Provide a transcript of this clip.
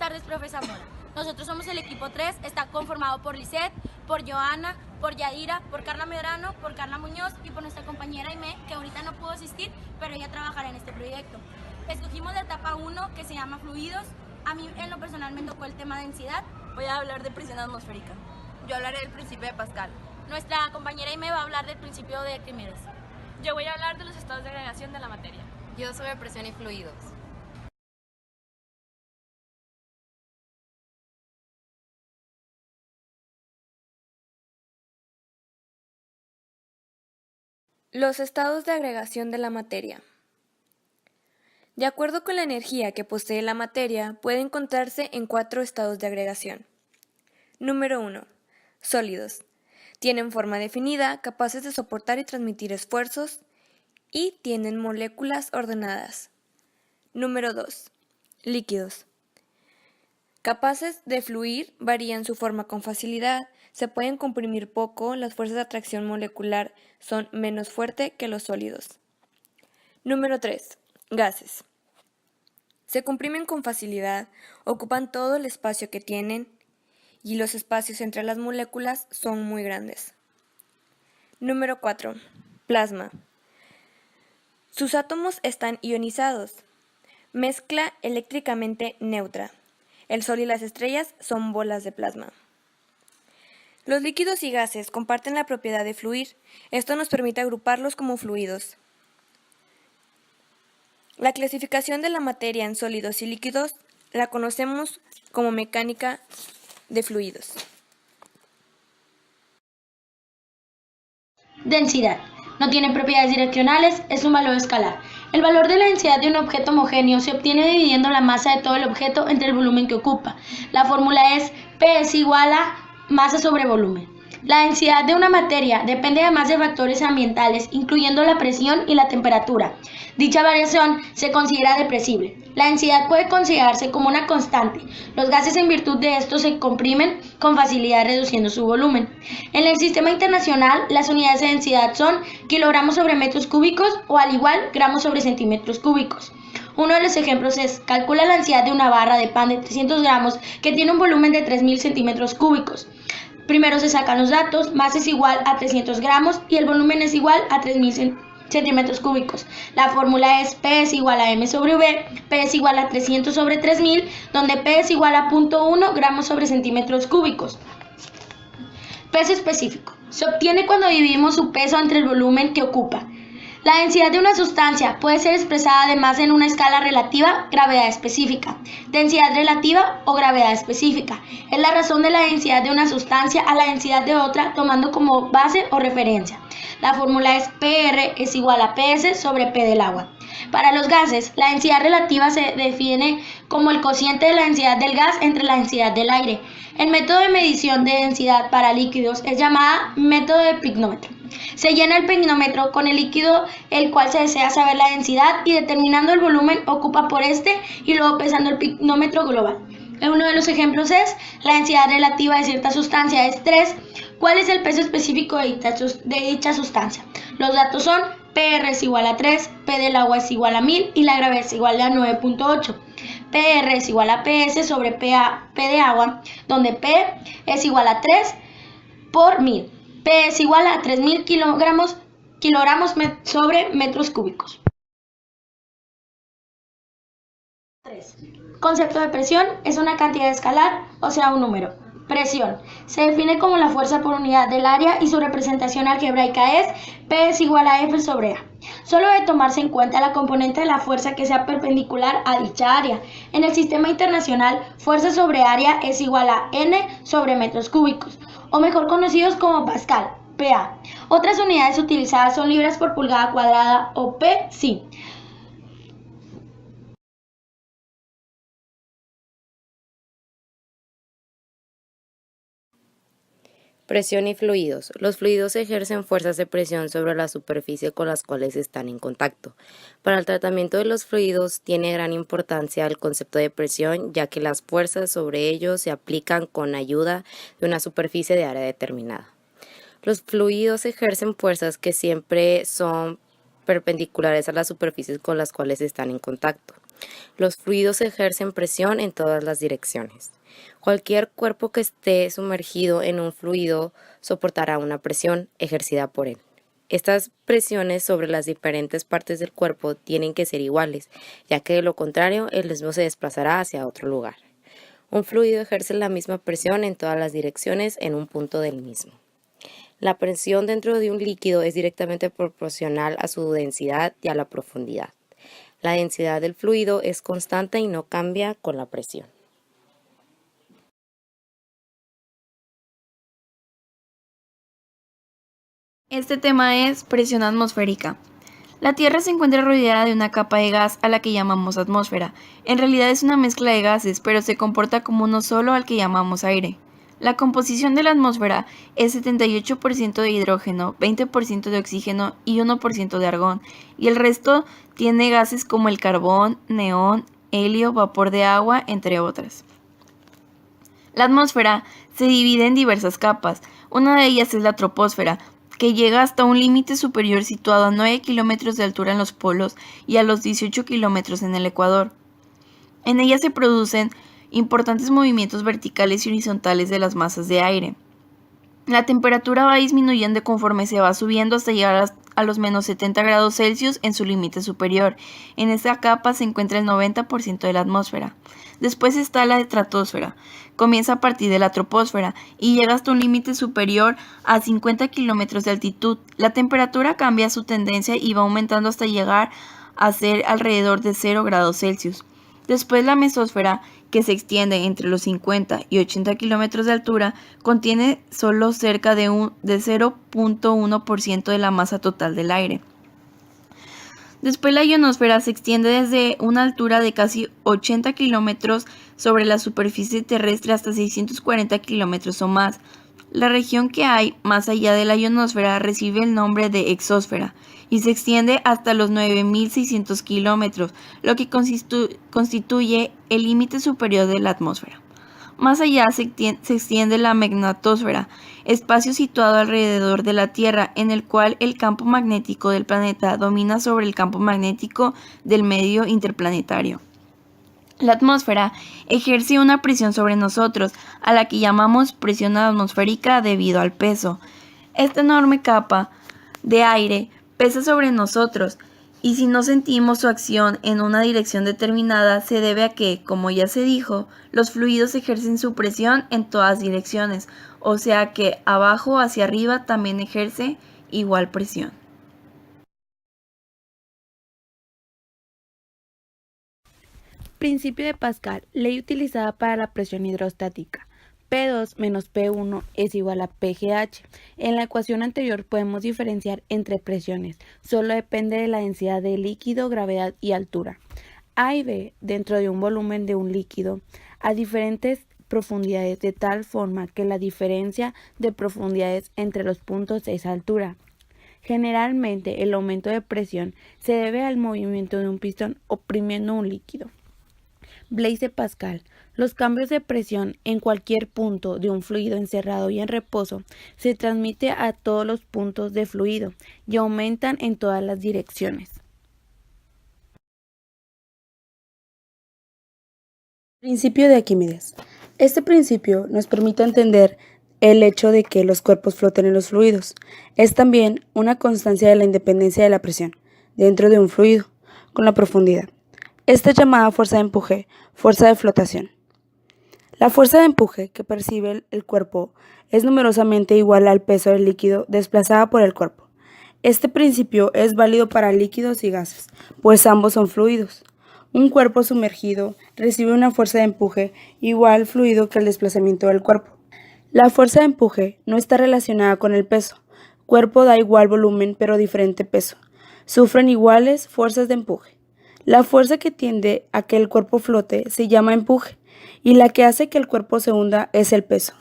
tardes, profe Zamora. Nosotros somos el equipo 3, está conformado por Lisette, por Joana, por Yadira, por Carla Medrano, por Carla Muñoz y por nuestra compañera Aimé, que ahorita no pudo asistir, pero ella trabajará en este proyecto. Escogimos la etapa 1, que se llama fluidos. A mí en lo personal me tocó el tema de densidad. Voy a hablar de presión atmosférica. Yo hablaré del principio de Pascal. Nuestra compañera Aimé va a hablar del principio de Arquímedes. Yo voy a hablar de los estados de agregación de la materia. Yo sobre presión y fluidos. Los estados de agregación de la materia. De acuerdo con la energía que posee la materia, puede encontrarse en 4 estados de agregación. Número 1. Sólidos. Tienen forma definida, capaces de soportar y transmitir esfuerzos y tienen moléculas ordenadas. Número 2. Líquidos. Capaces de fluir, varían su forma con facilidad, se pueden comprimir poco, las fuerzas de atracción molecular son menos fuertes que los sólidos. Número 3. Gases. Se comprimen con facilidad, ocupan todo el espacio que tienen y los espacios entre las moléculas son muy grandes. Número 4. Plasma. Sus átomos están ionizados. Mezcla eléctricamente neutra. El Sol y las estrellas son bolas de plasma. Los líquidos y gases comparten la propiedad de fluir. Esto nos permite agruparlos como fluidos. La clasificación de la materia en sólidos y líquidos la conocemos como mecánica de fluidos. Densidad. No tiene propiedades direccionales, es un valor escalar. El valor de la densidad de un objeto homogéneo se obtiene dividiendo la masa de todo el objeto entre el volumen que ocupa. La fórmula es P es igual a masa sobre volumen. La densidad de una materia depende además de factores ambientales, incluyendo la presión y la temperatura. Dicha variación se considera depresible. La densidad puede considerarse como una constante. Los gases en virtud de esto se comprimen con facilidad reduciendo su volumen. En el sistema internacional, las unidades de densidad son kilogramos sobre metros cúbicos o al igual gramos sobre centímetros cúbicos. Uno de los ejemplos es, calcula la densidad de una barra de pan de 300 gramos que tiene un volumen de 3.000 centímetros cúbicos. Primero se sacan los datos, masa es igual a 300 gramos y el volumen es igual a 3.000 centímetros cúbicos. La fórmula es P es igual a M sobre V, P es igual a 300 sobre 3.000, donde P es igual a 0.1 gramos sobre centímetros cúbicos. Peso específico. Se obtiene cuando dividimos su peso entre el volumen que ocupa. La densidad de una sustancia puede ser expresada además en una escala relativa, gravedad específica, densidad relativa o gravedad específica. Es la razón de la densidad de una sustancia a la densidad de otra, tomando como base o referencia. La fórmula es PR es igual a PS sobre P del agua. Para los gases, la densidad relativa se define como el cociente de la densidad del gas entre la densidad del aire. El método de medición de densidad para líquidos es llamada método de pignómetro. Se llena el pignómetro con el líquido el cual se desea saber la densidad y determinando el volumen ocupa por este y luego pesando el pignómetro global. Uno de los ejemplos es la densidad relativa de cierta sustancia es 3. ¿Cuál es el peso específico de dicha sustancia? Los datos son PR es igual a 3, P del agua es igual a 1000 y la gravedad es igual a 9.8. PR es igual a PS sobre P de agua, donde P es igual a 3 por 1000. P es igual a 3.000 kilogramos sobre metros cúbicos. 3. Concepto de presión es una cantidad escalar, o sea, un número. Presión. Se define como la fuerza por unidad del área y su representación algebraica es P es igual a F sobre A. Solo debe tomarse en cuenta la componente de la fuerza que sea perpendicular a dicha área. En el sistema internacional, fuerza sobre área es igual a N sobre metros cúbicos, o mejor conocidos como Pascal, PA. Otras unidades utilizadas son libras por pulgada cuadrada o PSI. Presión y fluidos. Los fluidos ejercen fuerzas de presión sobre la superficie con las cuales están en contacto. Para el tratamiento de los fluidos tiene gran importancia el concepto de presión, ya que las fuerzas sobre ellos se aplican con ayuda de una superficie de área determinada. Los fluidos ejercen fuerzas que siempre son perpendiculares a las superficies con las cuales están en contacto. Los fluidos ejercen presión en todas las direcciones. Cualquier cuerpo que esté sumergido en un fluido soportará una presión ejercida por él. Estas presiones sobre las diferentes partes del cuerpo tienen que ser iguales, ya que de lo contrario el mismo se desplazará hacia otro lugar. Un fluido ejerce la misma presión en todas las direcciones en un punto del mismo. La presión dentro de un líquido es directamente proporcional a su densidad y a la profundidad. La densidad del fluido es constante y no cambia con la presión. Este tema es presión atmosférica. La Tierra se encuentra rodeada de una capa de gas a la que llamamos atmósfera. En realidad es una mezcla de gases, pero se comporta como uno solo al que llamamos aire. La composición de la atmósfera es 78% de hidrógeno, 20% de oxígeno y 1% de argón, y el resto tiene gases como el carbón, neón, helio, vapor de agua, entre otras. La atmósfera se divide en diversas capas. Una de ellas es la troposfera, que llega hasta un límite superior situado a 9 kilómetros de altura en los polos y a los 18 kilómetros en el ecuador. En ella se producen importantes movimientos verticales y horizontales de las masas de aire. La temperatura va disminuyendo conforme se va subiendo hasta llegar a los menos 70 grados Celsius en su límite superior. En esta capa se encuentra el 90% de la atmósfera. Después está la estratosfera. Comienza a partir de la troposfera y llega hasta un límite superior a 50 kilómetros de altitud. La temperatura cambia su tendencia y va aumentando hasta llegar a ser alrededor de 0 grados Celsius. Después la mesósfera, que se extiende entre los 50 y 80 kilómetros de altura, contiene solo cerca de 0.1% de la masa total del aire. Después la ionosfera se extiende desde una altura de casi 80 kilómetros sobre la superficie terrestre hasta 640 kilómetros o más. La región que hay más allá de la ionosfera recibe el nombre de exósfera y se extiende hasta los 9.600 kilómetros, lo que constituye el límite superior de la atmósfera. Más allá se extiende la magnetosfera, espacio situado alrededor de la Tierra en el cual el campo magnético del planeta domina sobre el campo magnético del medio interplanetario. La atmósfera ejerce una presión sobre nosotros, a la que llamamos presión atmosférica debido al peso. Esta enorme capa de aire pesa sobre nosotros, y si no sentimos su acción en una dirección determinada, se debe a que, como ya se dijo, los fluidos ejercen su presión en todas direcciones, o sea que abajo hacia arriba también ejerce igual presión. Principio de Pascal, ley utilizada para la presión hidrostática. P2 menos P1 es igual a PGH. En la ecuación anterior podemos diferenciar entre presiones. Solo depende de la densidad del líquido, gravedad y altura. A y B dentro de un volumen de un líquido a diferentes profundidades, de tal forma que la diferencia de profundidades entre los puntos es altura. Generalmente el aumento de presión se debe al movimiento de un pistón oprimiendo un líquido. Blaise Pascal. Los cambios de presión en cualquier punto de un fluido encerrado y en reposo se transmite a todos los puntos de fluido y aumentan en todas las direcciones. Principio de Arquímedes. Este principio nos permite entender el hecho de que los cuerpos floten en los fluidos. Es también una constancia de la independencia de la presión dentro de un fluido con la profundidad. Esta es llamada fuerza de empuje, fuerza de flotación. La fuerza de empuje que percibe el cuerpo es numerosamente igual al peso del líquido desplazado por el cuerpo. Este principio es válido para líquidos y gases, pues ambos son fluidos. Un cuerpo sumergido recibe una fuerza de empuje igual al fluido que el desplazamiento del cuerpo. La fuerza de empuje no está relacionada con el peso. Cuerpo da igual volumen pero diferente peso. Sufren iguales fuerzas de empuje. La fuerza que tiende a que el cuerpo flote se llama empuje y la que hace que el cuerpo se hunda es el peso.